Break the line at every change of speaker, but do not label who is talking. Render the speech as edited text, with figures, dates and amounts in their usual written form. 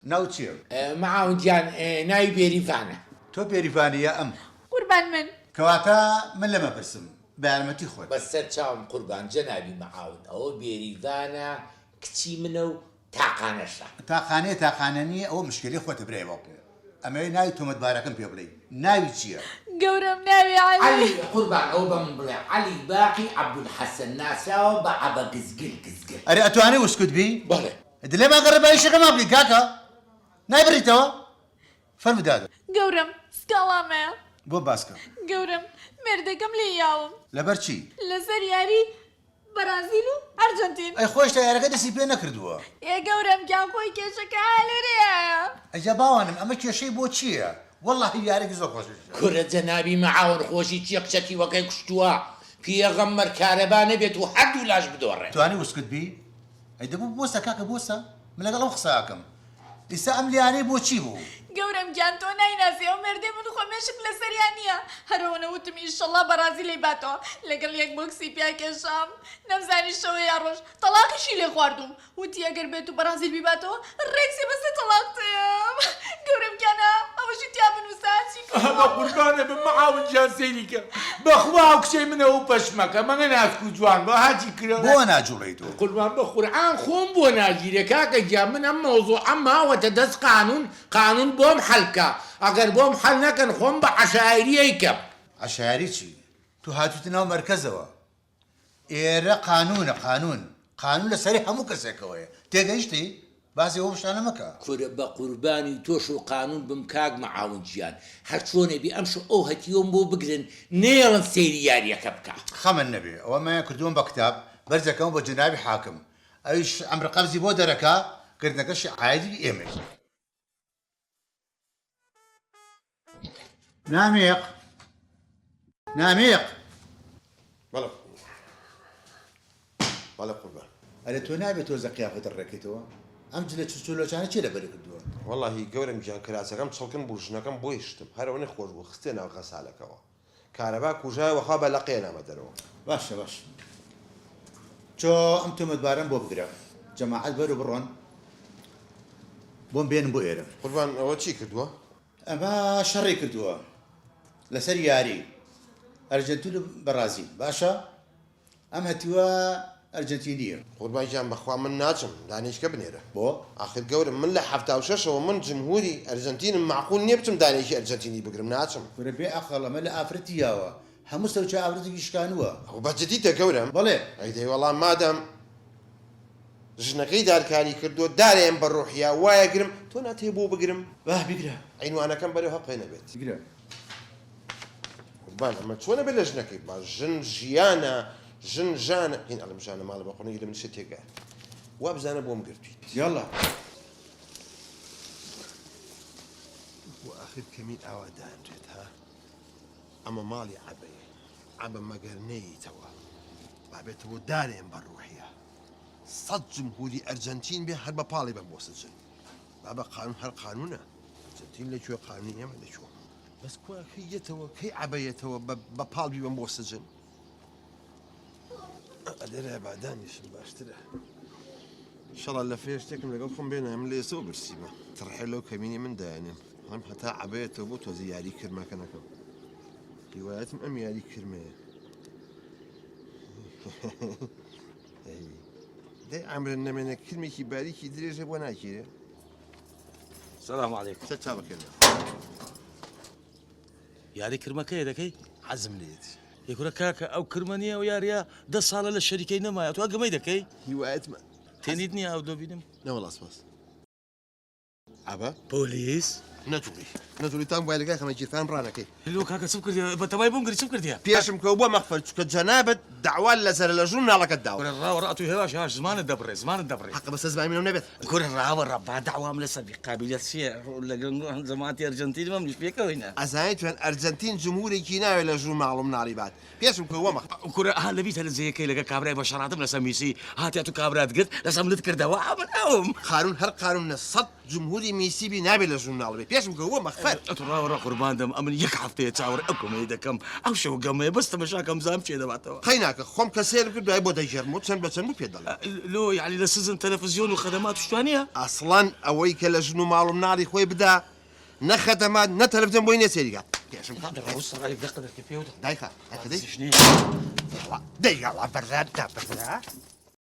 ناوچێ
معاونجان ناوی بێریڤانە.
تۆ پێریفانیە ئەم
قوربان من
کەواتە من لەمە پرسم بە یارمەتی خۆت
بەسەر چاوم قوربان جەنابی مەعاون ئەوە بێریڤانە کچی منە و تاقانەشە.
تاقانە نییە ئەوە مشکلی خۆتە برای باوکێ ئەمەوەی ناوی تۆمەتبارەکەم پێ بڵێ ناوی چییە؟
گەورم ناوی عەلی.
علی قوربان ئەو بە من بڵێ عەلی باقی عەبدولحەسەن ناسراوە بە عەبە گزگل.
ئەرێ ئەتوانێ وسکوت بی؟
بەڵێ
دلێ ماگەڕێ بایشەکە مابلی کاکە نایبڕیتەوە؟ فەرمودادە
گەورم سکاڵامە.
بۆ باسکە
گەورم مێردەکەم لێ یاوم
لەبەر چی؟
لەسەر یاری بەرازیل و ئەرجەنتین.
ئەی خۆشتە یارەکە دەستی پێ نەکردووە
ئێ گەورم گیان خۆی کێشەکە لێرەیە.
ئەجا باوانم ئەمە کێشەی بۆ چییە؟ وەڵڵاهی یارێکی زۆر خۆشە
کورە جەنابی مەعاون خۆشی چیە کچەکی وەکەی کوشتووە پێغەمبەر کارەبا نەبێت و هەردوو لاش بدۆڕێ.
توانی وسکت بی؟ ئەی دەبوو بۆسە کاکە بۆسە من لەگەڵ ئەو قساکەم ئیسا ئەم لیانەی بۆ چی بوو؟
گەورم گیان تۆ نایناسی ئەو مێردەی من خۆمێشک لەسەریان نییە هەرەوەنە وتم ئینشەڵڵا بەرازیل لێ باتەوە لەگەڵ یەک بۆکسی پیا کێشام نەمزانی شەوە یا ڕۆژ تەڵاقیشی لێ خواردوم وتی ئەگەر بێت و بەرازیل بیباتەوە ڕێکسی بەسە تەڵاقتەیەم. گەورم گیانە ئەوەشی تیا بنووسا چی
بە قوربانە بم مەعاونجان سەیریکە بەخوا و کچەی منەوە و پەشمەکە مەگە ناسک و جوان بە هاچی کرە
بۆ ناجوڵی تۆ
قوربان بە قورئان خۆم بۆ ناگیرێ کاکە گیان من ئەم مەوزوع ئەم ماوەتە دەست قانون بۆم حەلکە ئەگەر بۆم حەل نەکەن خۆم بە عەشایریەی کەم.
عەشایری چی؟ تو هاتووتە ناو مەرکەزەوە ئێرە قانون لەسەری هەموو کەسێکەوەیە تێگەیشتی؟ باسی ئەوە شتانە مەکە.
کورە بە قوربانی تۆش و قانون بم کاک مەعاونجیان هەر چۆنێ بی ئەمش ئەو هەتیۆم بۆ بگرن نێڵن سەیری یاریەکە بکە.
خەمن نەبێ ئەوە مایان کردووم بە کتاب بەرزەکەم بۆ جنابی حاکم ئەویش ئەمر قەبزی بۆ دەرەکا کردنەکەشی عایدی ئێمەش. نامێق
بەڵێ قوربان
ئەرێ تۆ نابێت تۆ زەقیافەتە ڕێکیتەوە ئەم جلە چلۆچانە چێ لەبەر کردووە؟
وەڵاهی گەورم گیان کراسەکەم چڵکن بوو ژنەکەم بۆی شتم هەرەوەنی خۆش بوو خستێ ناو خەسالەکەەوە کارەبا کوژای وەخوا بە لە قێنامە دەرەوە.
باشە باش چۆ ئەم تۆمەتبارەم بۆ بگرە جەماعەت بەرە بڕۆن بۆم بێنم بۆ ئێرە.
قوربان ئەوە چی کردووە؟
ئەمە شەڕی کردووە لەسەر یاری ئەرجەنتین و بەرازیل باشە ئەم هەتیوە ئەرجەنتینیە.
قوربان گیان بەخوا من ناچم دانیشکە بنێرە
بۆ
ئاخر گەورم من لە 76ەوە من جمهوری ئەرجەنتینم معقول نییە بچم دانیشی ئەرجەنتینی بگرم ناچم.
وەرە بێ ئەخەڵ ئەمە لە ئافرەتیاوە هەموو سەرچە ئافرەتێکی شکانووە.
ئەو بەجددیتە گەورم
بەڵێ
ئەیدەی وەڵام مادەم ژنەکەی دارکاری کردو دارێن بە ڕۆحیا وایە گرم تۆ ناتێ بۆ بگرم
واه بیگرە
عینوانەکەم بەرەو هەقی نەبێت.
بیگرە
قوربان ئەمە چۆنە بێت لە ژنەکەی با ژن ژیانە ژن ژانە هین ئەڵم ژانە ماڵە بە قۆنەی لە من شت تێگە وا بزانە بۆم گرتویت
یاڵا
بۆ ئاخر کەمی ئاوا دانرێت ها ئەمە ماڵی عەبەیە عەبە مەگەرنەیەیتەوە بابێتەوە دارێن بە ڕۆحیە 100 جمهوری ئەرجەنتین بێ هەر بە پاڵی بە بۆ سجن بابە قانون هەر قانونە ئەرجەنتین لەکوێ قانونی ئێمە لەکوێ بەس کوواکەیەتەوە کەی عەبەیەتەوە بە پاڵ بیبم بۆ سجن ئەلێرە بادانیشم باشترە ئینشەڵا لە فێر شتێکم لەگەڵ خۆم بێنە من لە ئێسەوە برسیمە تڕحێ لەو کەمینی من دایانێم ئەم هەتا عەبەیەتەوە بۆ تۆزی یاری کرمەکە نەکەم هیوایەتم ئەم یاری کرمەیە دەی ئەمرن نەمێنە کرمێکی باریکی درێژە بۆ ناکیرێ.
سلام علیکم.
سەر چا بکەن
یاری کرمەکەیە دەکەی؟
حەزم لێت
یەکورە کاکە ئەو کرمەنیە و یاریە 10 ساڵە لە شەریکەی نەمایە تو ئەگەمەی دەکەی؟
هیوایەتمە
تێنیت نییە ئەو دۆبینم؟
نەوەڵاس باس ئابە
پۆلیس؟
نەتوانی تام وای لەگای خەمە گیرفان ڕانەکەی
هلو کاکە چم کردی بە تەوای بۆم گری چم کردیە؟
پێشم کەو بۆ مەخفەر چکە جەنابەت داوا لەسەر لە ژوورناڵەکەت داوە
ڕاوە ڕاتوی هێواش هاش زمانت دەبڕێ زمانت دەبڕێ
حەقە بەسە زمانی منەوە نەبێت
گورە ڕاوە ڕەبا داوام لەسەر قابلیت چییە لە زەماتی ئەرجەنتین مەم نیش پێکەوەینە
ئەزانیت توێن ئەرجەنتین جمهورێکی ناوێت لە ژوور ماڵم ناڵی بات پێشم کەوە مەخ
کورە ها لەبیت هەر زەیەکەی لەگە کابرای بە شەڕاتم لەسەر میسی هاتیات و کابرات گرت لەسەم لت کردەوە من ئەوم
قانون هەر قانونە 100 جمهوری میسیبی نابێت لە ژوور ناڵ بێت پێشم گەوە مەخفەر
ڕاوەڕە قوربان دەم ئەمن یەک هەفتەیە چاوەڕ ئەو کۆمەی دەکەم ئەو شەو گەمەیە بەس تەمەشاکەم زام چێ دەباتەوە
خەی ناکە خۆم کە سێرم کرد دوای بۆ دەیژێرم و چەند بە چەند پێ دەڵێ
لۆ یعنی لە سزن تەلەڤیزیۆن و خەدەمات شتوانیە
ئەسڵان ئەوەی کە لە ژن و ماڵم ناڵی خۆی بدا نە خەدەمات نە تەلەڤیزیۆن بۆی نێسێریگات پێشم
ڕاوسڕای دەقەدەکە پێوتە
دایخە
شنێ
دەیگەڵا بەرزاد تا بەرزا